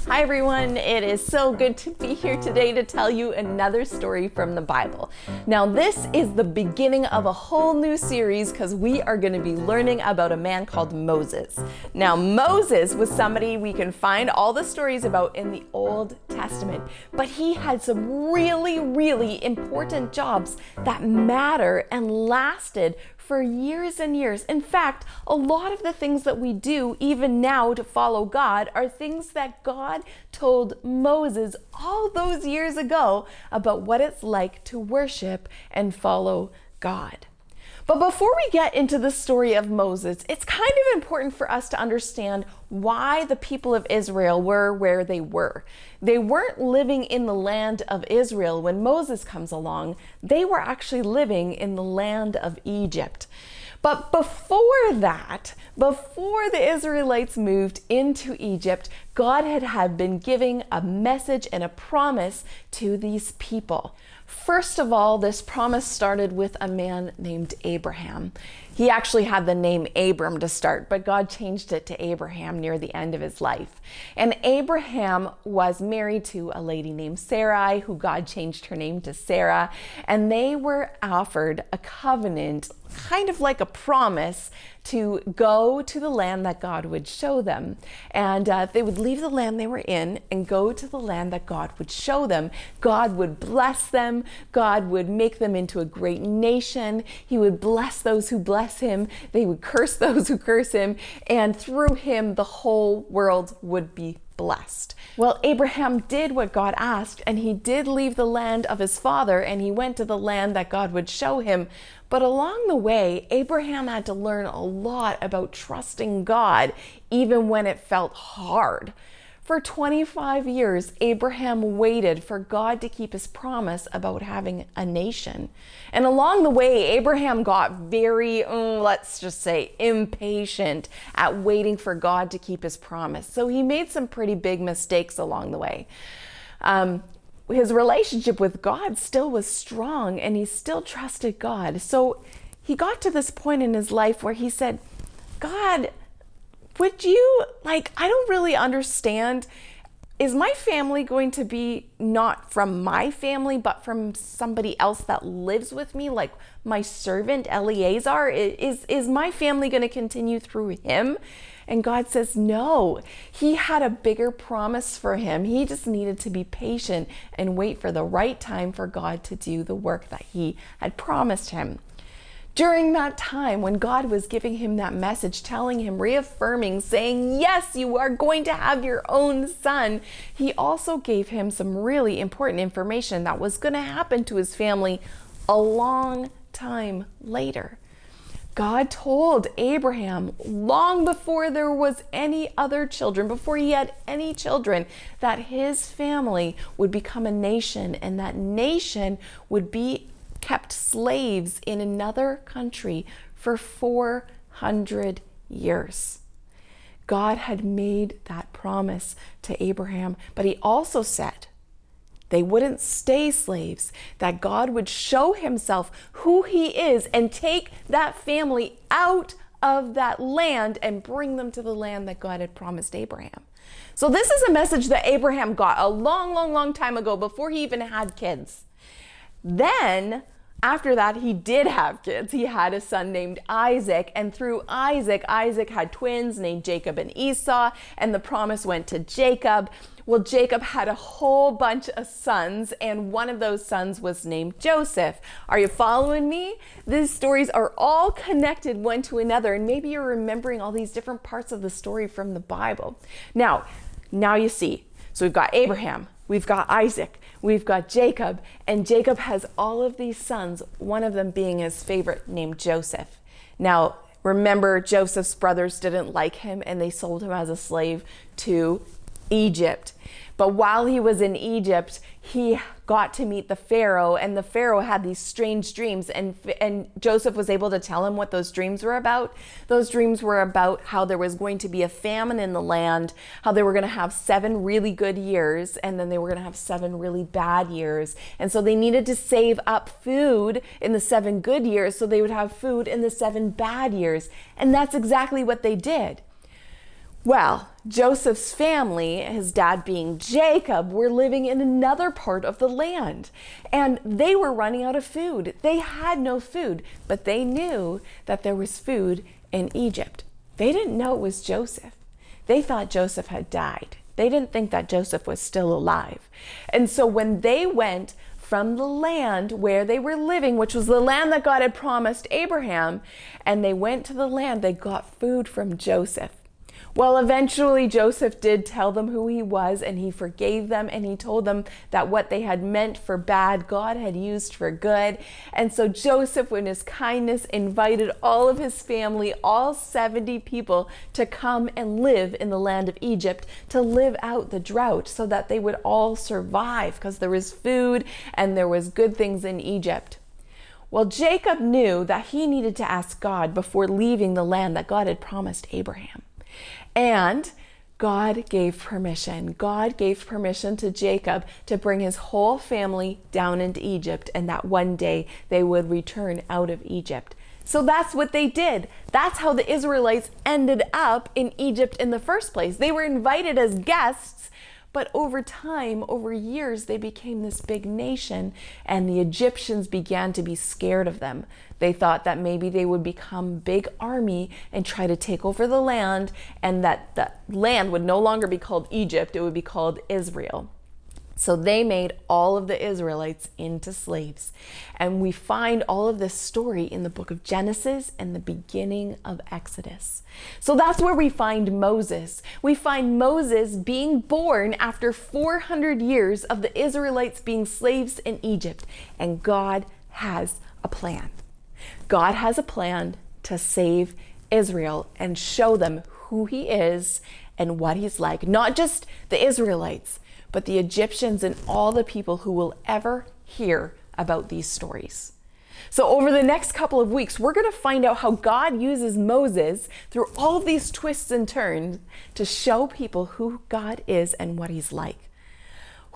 Hi everyone, it is so good to be here today to tell you another story from the Bible. Now this is the beginning of a whole new series because we are going to be learning about a man called Moses. Now Moses was somebody we can find all the stories about in the Old Testament, but he had some really important jobs that matter and lasted for years and years. In fact, a lot of the things that we do even now to follow God are things that God told Moses all those years ago about what it's like to worship and follow God. But before we get into the story of Moses, it's kind of important for us to understand why the people of Israel were where they were. They weren't living in the land of Israel when Moses comes along. They were actually living in the land of Egypt. But before that, before the Israelites moved into Egypt, God had been giving a message and a promise to these people. First of all, this promise started with a man named Abraham. He actually had the name Abram to start, but God changed it to Abraham near the end of his life. And Abraham was married to a lady named Sarai, who God changed her name to Sarah, and they were offered a covenant, kind of like a promise, to go to the land that God would show them. And they would leave the land they were in and go to the land that God would show them. God would bless them. God would make them into a great nation. He would bless those who bless him. They would curse those who curse him. And through him, the whole world would be blessed. Well, Abraham did what God asked, and he did leave the land of his father, and he went to the land that God would show him. But along the way, Abraham had to learn a lot about trusting God, even when it felt hard. For 25 years, Abraham waited for God to keep his promise about having a nation. And along the way, Abraham got very, let's just say, impatient at waiting for God to keep his promise. So he made some pretty big mistakes along the way. His relationship with God still was strong, and he still trusted God. So he got to this point in his life where he said, God, would you, I don't really understand. Is my family going to be not from my family, but from somebody else that lives with me, like my servant Eleazar? Is my family going to continue through him? And God says, no, he had a bigger promise for him. He just needed to be patient and wait for the right time for God to do the work that he had promised him. During that time, when God was giving him that message, telling him, reaffirming, saying, yes, you are going to have your own son, he also gave him some really important information that was going to happen to his family a long time later. God told Abraham long before there was any other children, before he had any children, that his family would become a nation, and that nation would be kept slaves in another country for 400 years. God had made that promise to Abraham, but he also said they wouldn't stay slaves, that God would show himself who he is and take that family out of that land and bring them to the land that God had promised Abraham. So this is a message that Abraham got a long time ago, before he even had kids. Then, after that, he did have kids. He had a son named Isaac, and through Isaac had twins named Jacob and Esau, and the promise went to Jacob. Well, Jacob had a whole bunch of sons, and one of those sons was named Joseph. Are you following me? These stories are all connected one to another, and maybe you're remembering all these different parts of the story from the Bible. Now you see. So we've got Abraham, we've got Isaac, we've got Jacob, and Jacob has all of these sons, one of them being his favorite, named Joseph. Now, remember, Joseph's brothers didn't like him, and they sold him as a slave to Egypt. But while he was in Egypt, he got to meet the Pharaoh, and the Pharaoh had these strange dreams, and Joseph was able to tell him what those dreams were about. Those dreams were about how there was going to be a famine in the land, how they were going to have 7 really good years, and then they were going to have 7 really bad years. And so they needed to save up food in the 7 good years so they would have food in the 7 bad years. And that's exactly what they did. Well, Joseph's family, his dad being Jacob, were living in another part of the land, and they were running out of food. They had no food, but they knew that there was food in Egypt. They didn't know it was Joseph. They thought Joseph had died. They didn't think that Joseph was still alive. And so when they went from the land where they were living, which was the land that God had promised Abraham, and they went to the land, they got food from Joseph. Well, eventually Joseph did tell them who he was, and he forgave them, and he told them that what they had meant for bad, God had used for good. And so Joseph, in his kindness, invited all of his family, all 70 people, to come and live in the land of Egypt, to live out the drought so that they would all survive, because there was food and there was good things in Egypt. Well, Jacob knew that he needed to ask God before leaving the land that God had promised Abraham. And God gave permission. God gave permission to Jacob to bring his whole family down into Egypt, and that one day they would return out of Egypt. So that's what they did. That's how the Israelites ended up in Egypt in the first place. They were invited as guests, but over time, over years, they became this big nation, and the Egyptians began to be scared of them. They thought that maybe they would become a big army and try to take over the land, and that the land would no longer be called Egypt, it would be called Israel. So they made all of the Israelites into slaves. And we find all of this story in the book of Genesis and the beginning of Exodus. So that's where we find Moses. We find Moses being born after 400 years of the Israelites being slaves in Egypt. And God has a plan. God has a plan to save Israel and show them who he is and what he's like. Not just the Israelites, but the Egyptians and all the people who will ever hear about these stories. So over the next couple of weeks, we're going to find out how God uses Moses through all of these twists and turns to show people who God is and what he's like.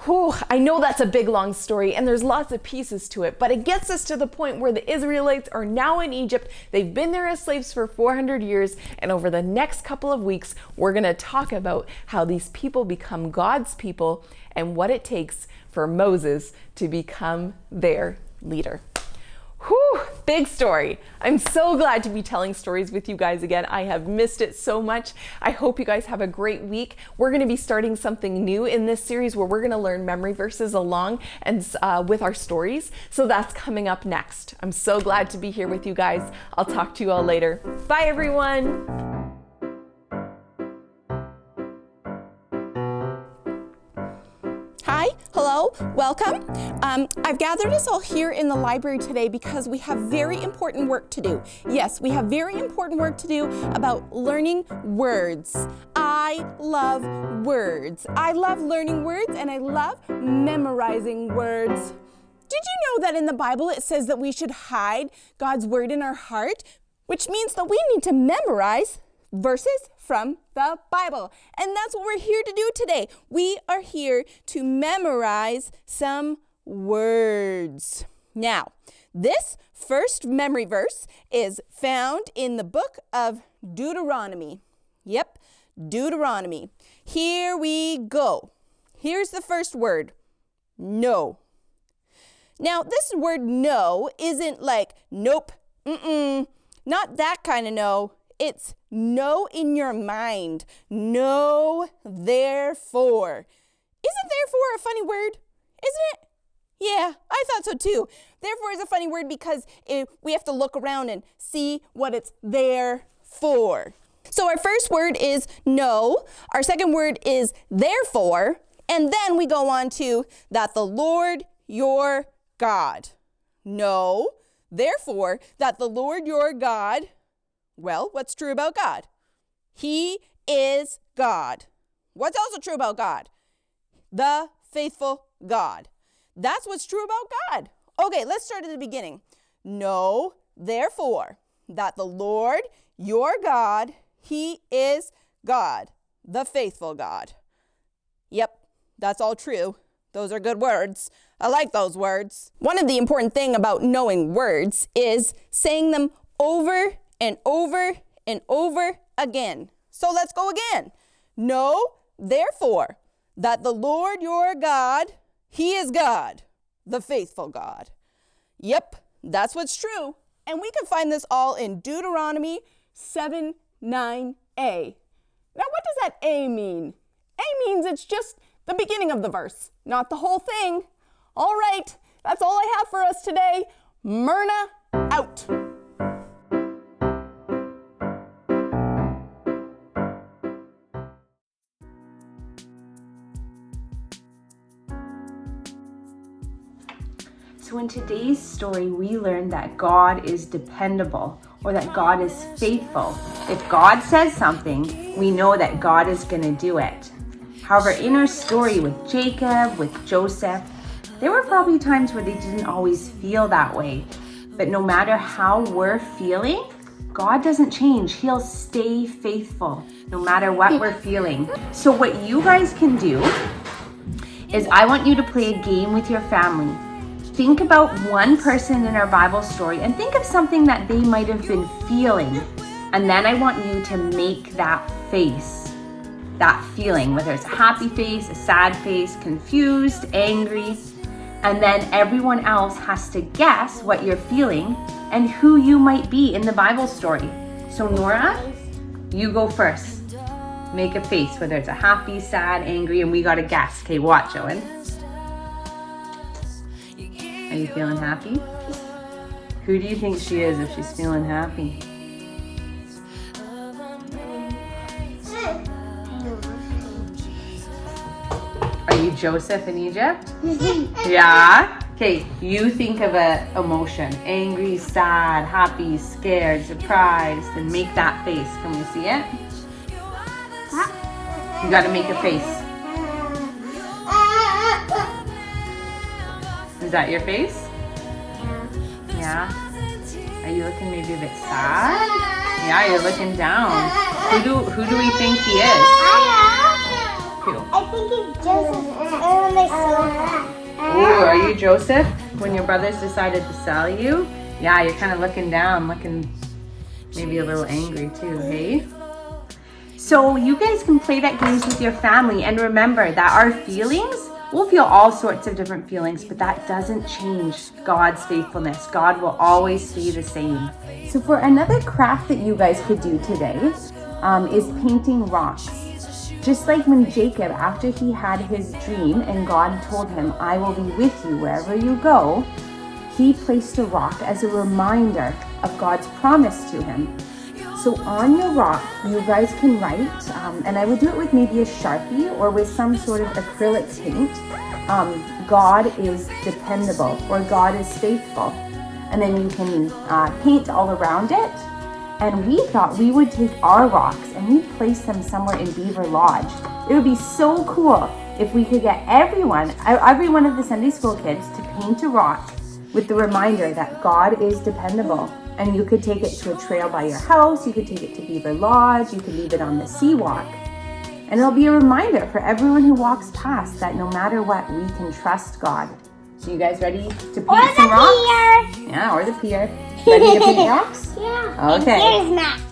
Whew, I know that's a big, long story, and there's lots of pieces to it, but it gets us to the point where the Israelites are now in Egypt. They've been there as slaves for 400 years, and over the next couple of weeks, we're going to talk about how these people become God's people and what it takes for Moses to become their leader. Whew, big story. I'm so glad to be telling stories with you guys again. I have missed it so much. I hope you guys have a great week. We're going to be starting something new in this series where we're going to learn memory verses along and with our stories. So that's coming up next. I'm so glad to be here with you guys. I'll talk to you all later. Bye, everyone. Hi, hello, welcome. I've gathered us all here in the library today because we have very important work to do. Yes, we have very important work to do about learning words. I love words. I love learning words, and I love memorizing words. Did you know that in the Bible it says that we should hide God's word in our heart, which means that we need to memorize verses from the Bible. And that's what we're here to do today. We are here to memorize some words. Now, this first memory verse is found in the book of Deuteronomy. Yep, Deuteronomy. Here we go. Here's the first word, no. Now, this word no isn't like nope, not that kind of no. It's no in your mind. No, therefore. Isn't therefore a funny word? Isn't it? Yeah, I thought so too. Therefore is a funny word because we have to look around and see what it's there for. So our first word is no. Our second word is therefore. And then we go on to that the Lord your God. No, therefore that the Lord your God. Well, what's true about God? He is God. What's also true about God? The faithful God. That's what's true about God. Okay, let's start at the beginning. Know, therefore, that the Lord, your God, he is God, the faithful God. Yep, that's all true. Those are good words. I like those words. One of the important things about knowing words is saying them over and over and over again. So let's go again. Know, therefore, that the Lord your God, he is God, the faithful God. Yep, that's what's true. And we can find this all in Deuteronomy 7:9a. Now, what does that A mean? A means it's just the beginning of the verse, not the whole thing. All right, that's all I have for us today. Myrna out. So in today's story, we learned that God is dependable, or that God is faithful. If God says something, we know that God is going to do it. However, in our story with Jacob, with Joseph, there were probably times where they didn't always feel that way. But no matter how we're feeling, God doesn't change. He'll stay faithful no matter what we're feeling. So what you guys can do is I want you to play a game with your family. Think about one person in our Bible story and think of something that they might have been feeling. And then I want you to make that face, that feeling, whether it's a happy face, a sad face, confused, angry. And then everyone else has to guess what you're feeling and who you might be in the Bible story. So Nora, you go first. Make a face, whether it's a happy, sad, angry, and we gotta guess. Okay, watch, Owen. Are you feeling happy? Who do you think she is if she's feeling happy? Are you Joseph in Egypt? Yeah? Okay, you think of an emotion. Angry, sad, happy, scared, surprised, and make that face. Can we see it? You gotta make a face. Is that your face? Yeah. Are you looking maybe a bit sad? Yeah, you're looking down. Who do we think he is? Who? I think it's Joseph. And when they sold him. Ooh, are you Joseph? When your brothers decided to sell you? Yeah, you're kind of looking down, looking maybe a little angry too, hey? So you guys can play that games with your family, and remember that our feelings, we'll feel all sorts of different feelings, but that doesn't change God's faithfulness. God will always stay the same. So for another craft that you guys could do today is painting rocks. Just like when Jacob, after he had his dream and God told him, I will be with you wherever you go, he placed a rock as a reminder of God's promise to him. So on your rock, you guys can write, and I would do it with maybe a Sharpie or with some sort of acrylic paint, God is dependable, or God is faithful. And then you can paint all around it. And we thought we would take our rocks and we'd place them somewhere in Beaver Lodge. It would be so cool if we could get every one of the Sunday school kids to paint a rock with the reminder that God is dependable. And you could take it to a trail by your house, you could take it to Beaver Lodge, you could leave it on the sea walk. And it'll be a reminder for everyone who walks past that no matter what, we can trust God. So you guys ready to paint some rocks? Pier. Yeah, or the pier. Ready to paint rocks? Yeah. Okay. And here's Max.